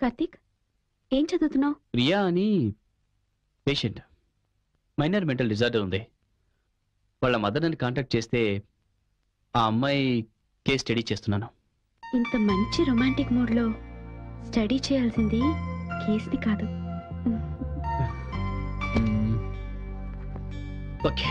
కార్తిక్, ఏం చదువుతున్నావు? ప్రియా అని పేషెంట్, మైనర్ మెంటల్ డిజార్డర్ ఉంది. వాళ్ళ మదర్ని కాంటాక్ట్ చేస్తే ఆ అమ్మాయి కేస్ స్టడీ చేస్తున్నాను. ఇంత మంచి రొమాంటిక్ మూడ్లో స్టడీ చేయాల్సింది కేస్ని కాదు. ఓకే.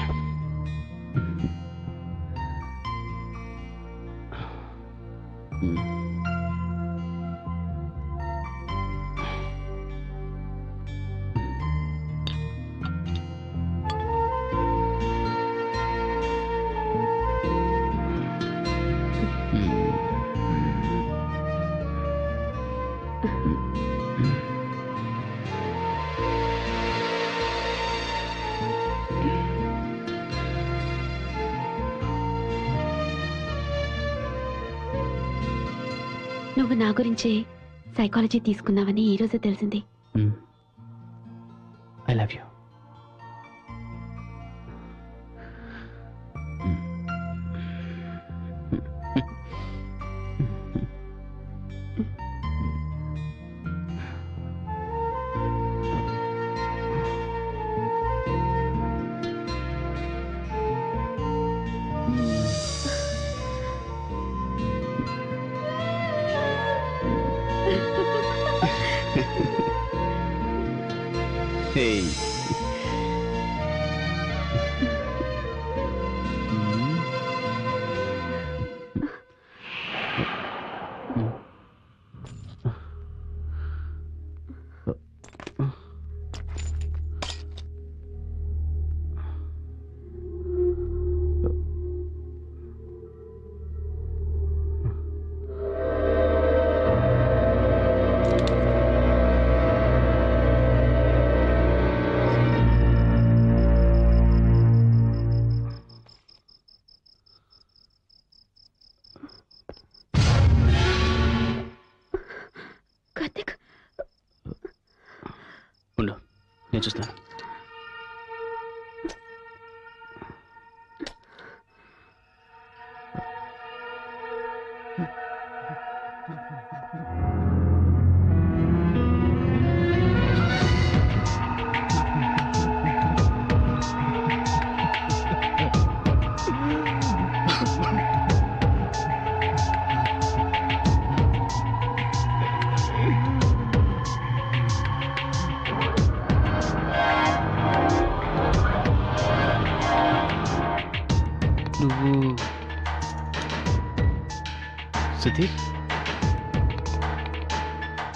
నువ్వు నా గురించే సైకాలజీ తీసుకున్నావని ఈ రోజే తెలిసింది. I love you. Hey. Karthik, ఉండు, నేను చూస్తాను. నువ్వు సుధీర్,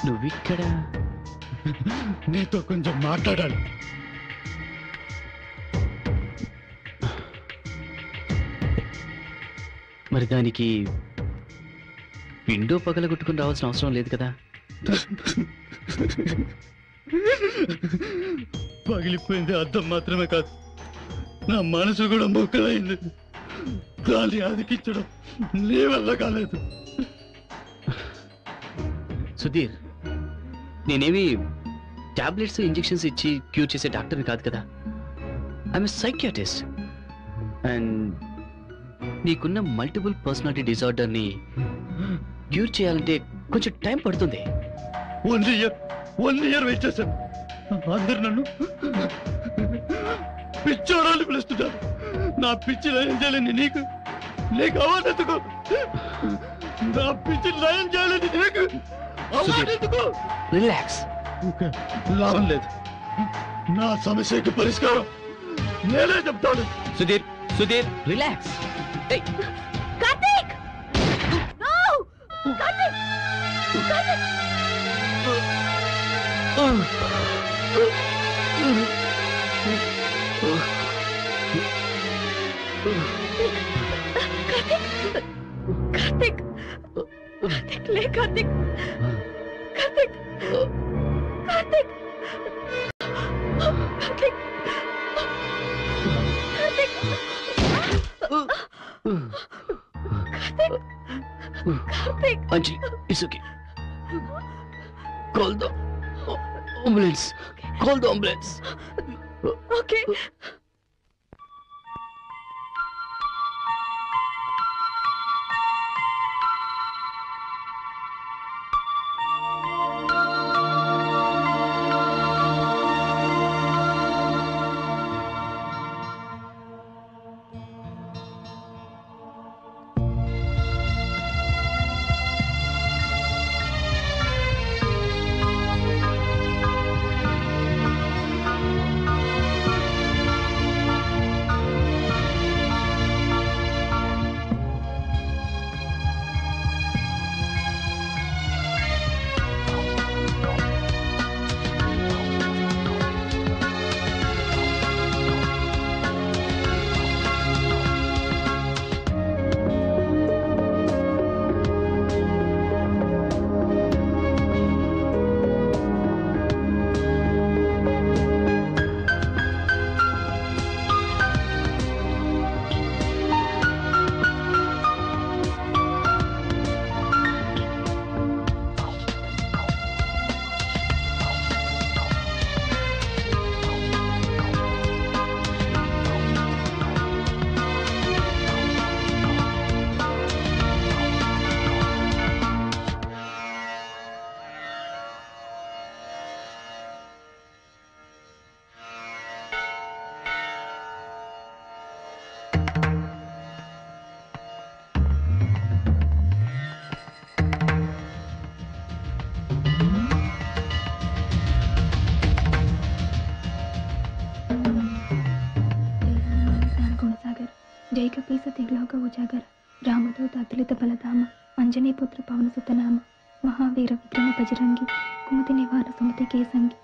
నువ్విక్కడ? నీతో కొంచెం మాట్లాడాలి. మరి దానికి విండో పగలగొట్టుకుని రావాల్సిన అవసరం లేదు కదా. పగిలిపోయింది అర్థం మాత్రమే కాదు, నా మనసు కూడా మొక్కలైంది. దాన్ని అదికించడం నీ వల్ల కాలేదు. సుధీర్, నేనేమి టాబ్లెట్స్ ఇంజెక్షన్స్ ఇచ్చి క్యూర్ చేసే డాక్టర్ని కాదు కదా. I'm a psychiatrist. అండ్ నీకున్న మల్టిపుల్ పర్సనాలిటీ డిజార్డర్ని క్యూర్ చేయాలంటే కొంచెం టైం పడుతుంది. 1 year వెయిట్ చేశాను. అందరు నన్ను పిచ్చోడాలు పిలుస్తున్నారు. నా పిచ్చి లయం చేయాలని నీకు అవార్డెందుకు? నా పిచ్చి లయం చేయాలని నీకు అవార్డెందుకు? రిలాక్స్. లాభం లేదు. నా సమస్యకి పరిష్కారం నేనే చెప్తాను. సుధీర్, సుధీర్, రిలాక్స్. కార్తిక్! నో! కార్తిక్! కార్తిక్! కార్తిక్! కార్తిక్, లే Karthik! Karthik! Karthik! Karthik! Karthik! Anjali, it's okay. Call the ambulance. Call the ambulance. Okay. ఏకపీసతిర్లోక ఉజాగర రామదూత అతులిత బలధామ అంజనీపుత్ర పవనసుతనామ మహావీర విక్రమ బజరంగి కుమతి నివార సుమతి కేసంగి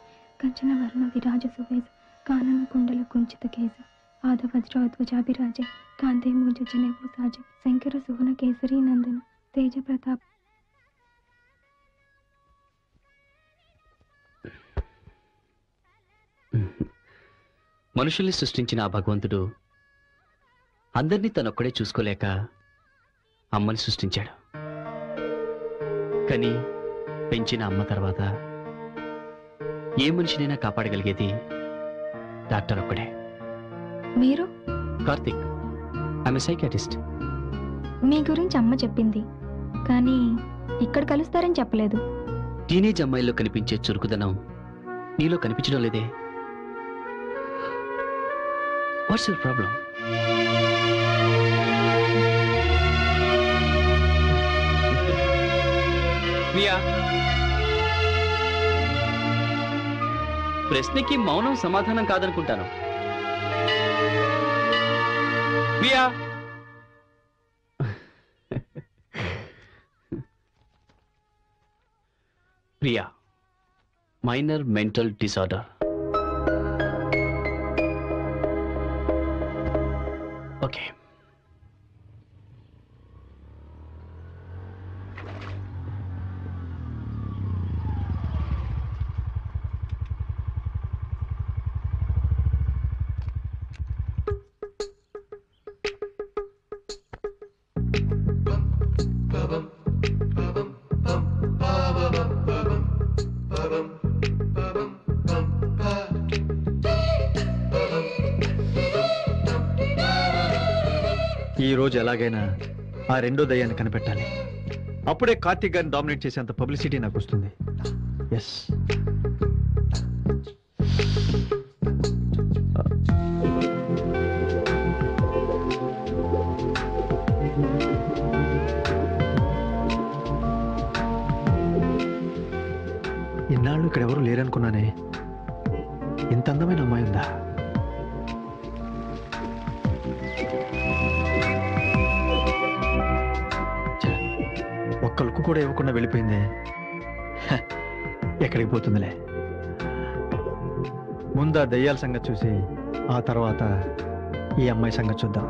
కంచన వర్ణ విరాజ సువేశ కానన కుండల కుంచిత కేశ ఆద వజ్రోధ్వజాభిరాజ కాంతే మూజ జనేవు సాజ శంకర సువన కేసరి నందన తేజ ప్రతాప్. మనుషుల్ని సృష్టించిన ఆ భగవంతుడు అందరినీ తనొక్కడే చూసుకోలేక అమ్మని సృష్టించాడు. కానీ పెంచిన అమ్మ తర్వాత ఏ మనిషినైనా కాపాడగలిగేది డాక్టర్ ఒక్కడే. మీరు? Karthik, I'm psychiatrist. మీ గురించి అమ్మ చెప్పింది, కానీ ఇక్కడ కలుస్తారని చెప్పలేదు. టీనేజ్ అమ్మాయిల్లో కనిపించే చురుకుదనం నీలో కనిపించడం లేదే. What's your problem? ప్రశ్నకి మౌనం సమాధానం కాదనుకుంటాను. Priya, minor mental disorder. Okay, ఈ రోజు ఎలాగైనా ఆ రెండో దయ్యాన్ని కనిపెట్టాలి. అప్పుడే కార్తీక్ గారిని డామినేట్ చేసేంత పబ్లిసిటీ నాకు వస్తుంది. ఎస్, ఇన్నాళ్ళు ఇక్కడ ఎవరు లేరనుకున్నానే. ఇంత అందమైన అమ్మాయి ఉందా? ఒక్క లుక్కు కూడా ఇవ్వకుండా వెళ్ళిపోయిందే. ఎక్కడికి పోతుందిలే. ముందు ఆ దయ్యాల సంగతి చూసి ఆ తర్వాత ఈ అమ్మాయి సంగతి చూద్దాం.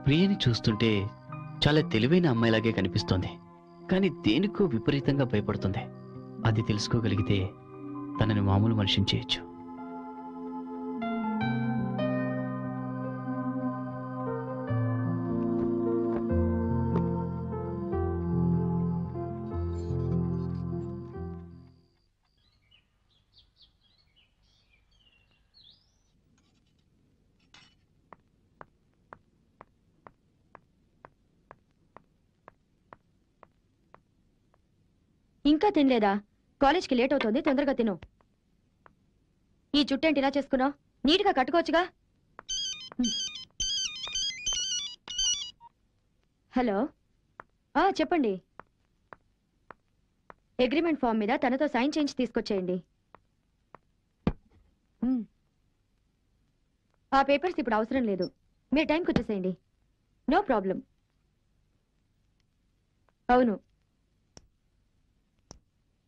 ప్రియని చూస్తుంటే చాలా తెలివైన అమ్మాయిలాగే కనిపిస్తోంది, కానీ దేనికో విపరీతంగా భయపడుతుంది. అది తెలుసుకోగలిగితే తనని మామూలు మనిషిని చేయొచ్చు. ఇంకా తినలేదా? కాలేజ్కి లేట్ అవుతుంది, తొందరగా తిను. ఈ జుట్టేంటి ఇలా చేసుకున్నావు? నీట్గా కట్టుకోవచ్చుగా. హలో, చెప్పండి. అగ్రిమెంట్ ఫామ్ మీద తనతో సైన్ చేయించి తీసుకొచ్చేయండి. ఆ పేపర్స్ ఇప్పుడు అవసరం లేదు, మీరు టైంకి వచ్చేసేయండి. No problem. అవును,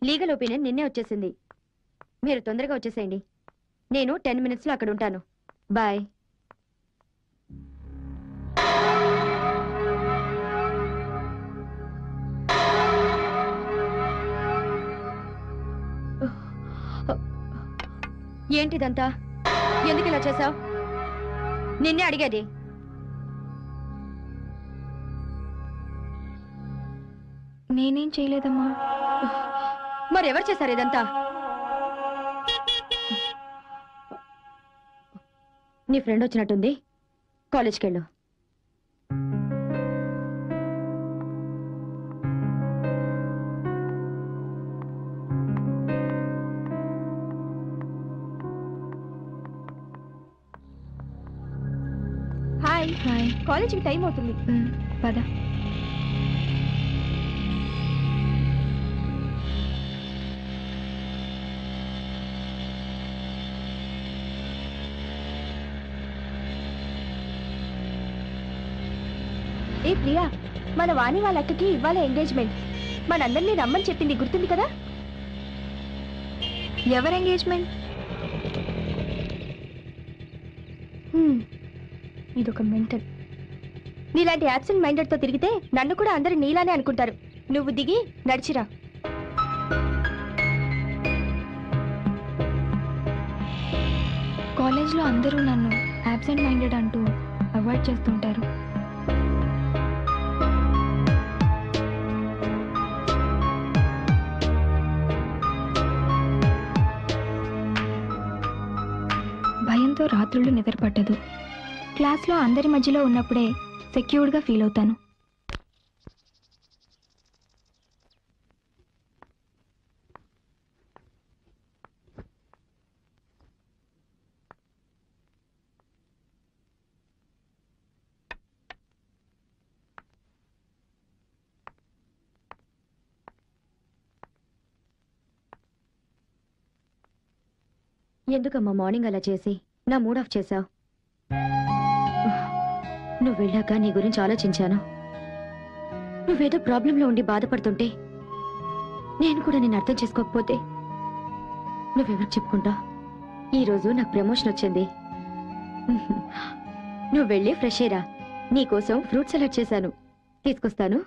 లీగల్ ఒపీనియన్ నిన్నే వచ్చేసింది. మీరు తొందరగా వచ్చేసేయండి. నేను 10 minutesలో అక్కడ ఉంటాను. బాయ్. ఏంటిదంతా? ఎందుకు ఇలా చేసావు? నిన్నే అడిగేది. నేనేం చేయలేదమ్మా. మరెవరు చేశారు ఇదంతా? నీ ఫ్రెండ్ వచ్చినట్టుంది, కాలేజ్కి వెళ్ళు. Hi hi. కాలేజీకి టైం అవుతుంది. పద. ఏ ప్రియా, మన వాణి వాళ్ళ అక్కకి ఇవాళ ఎంగేజ్మెంట్. మనందరినీ రమ్మని చెప్పింది, గుర్తుంది కదా? ఎవరు ఎంగేజ్మెంట్? ఇదొక మెంటల్. నీలాంటి యాబ్సెంట్ మైండెడ్ తో తిరిగితే నన్ను కూడా అందరూ నీలానే అనుకుంటారు. నువ్వు దిగి నడిచిరా. కాలేజ్లో అందరూ నన్ను యాబ్సెంట్ మైండెడ్ అంటూ అవాయిడ్ చేస్తుంటారు. భయంతో రాత్రులు నిద్రపట్టదు. క్లాస్లో అందరి మధ్యలో ఉన్నప్పుడే సెక్యూర్డ్గా ఫీల్ అవుతాను. ఎందుకమ్మా మార్నింగ్ అలా చేసి నా మూడ్ ఆఫ్ చేశావు? నువ్వు వెళ్ళాక నీ గురించి ఆలోచించాను. నువ్వేదో ప్రాబ్లంలో ఉండి బాధపడుతుంటే నేను కూడా నేను అర్థం చేసుకోకపోతే నువ్వెవరికి చెప్పుకుంటా? ఈరోజు నాకు ప్రమోషన్ వచ్చింది. నువ్వు వెళ్ళి ఫ్రెష్ అయ్యరా. నీకోసం ఫ్రూట్ సలాడ్ చేశాను, తీసుకొస్తాను.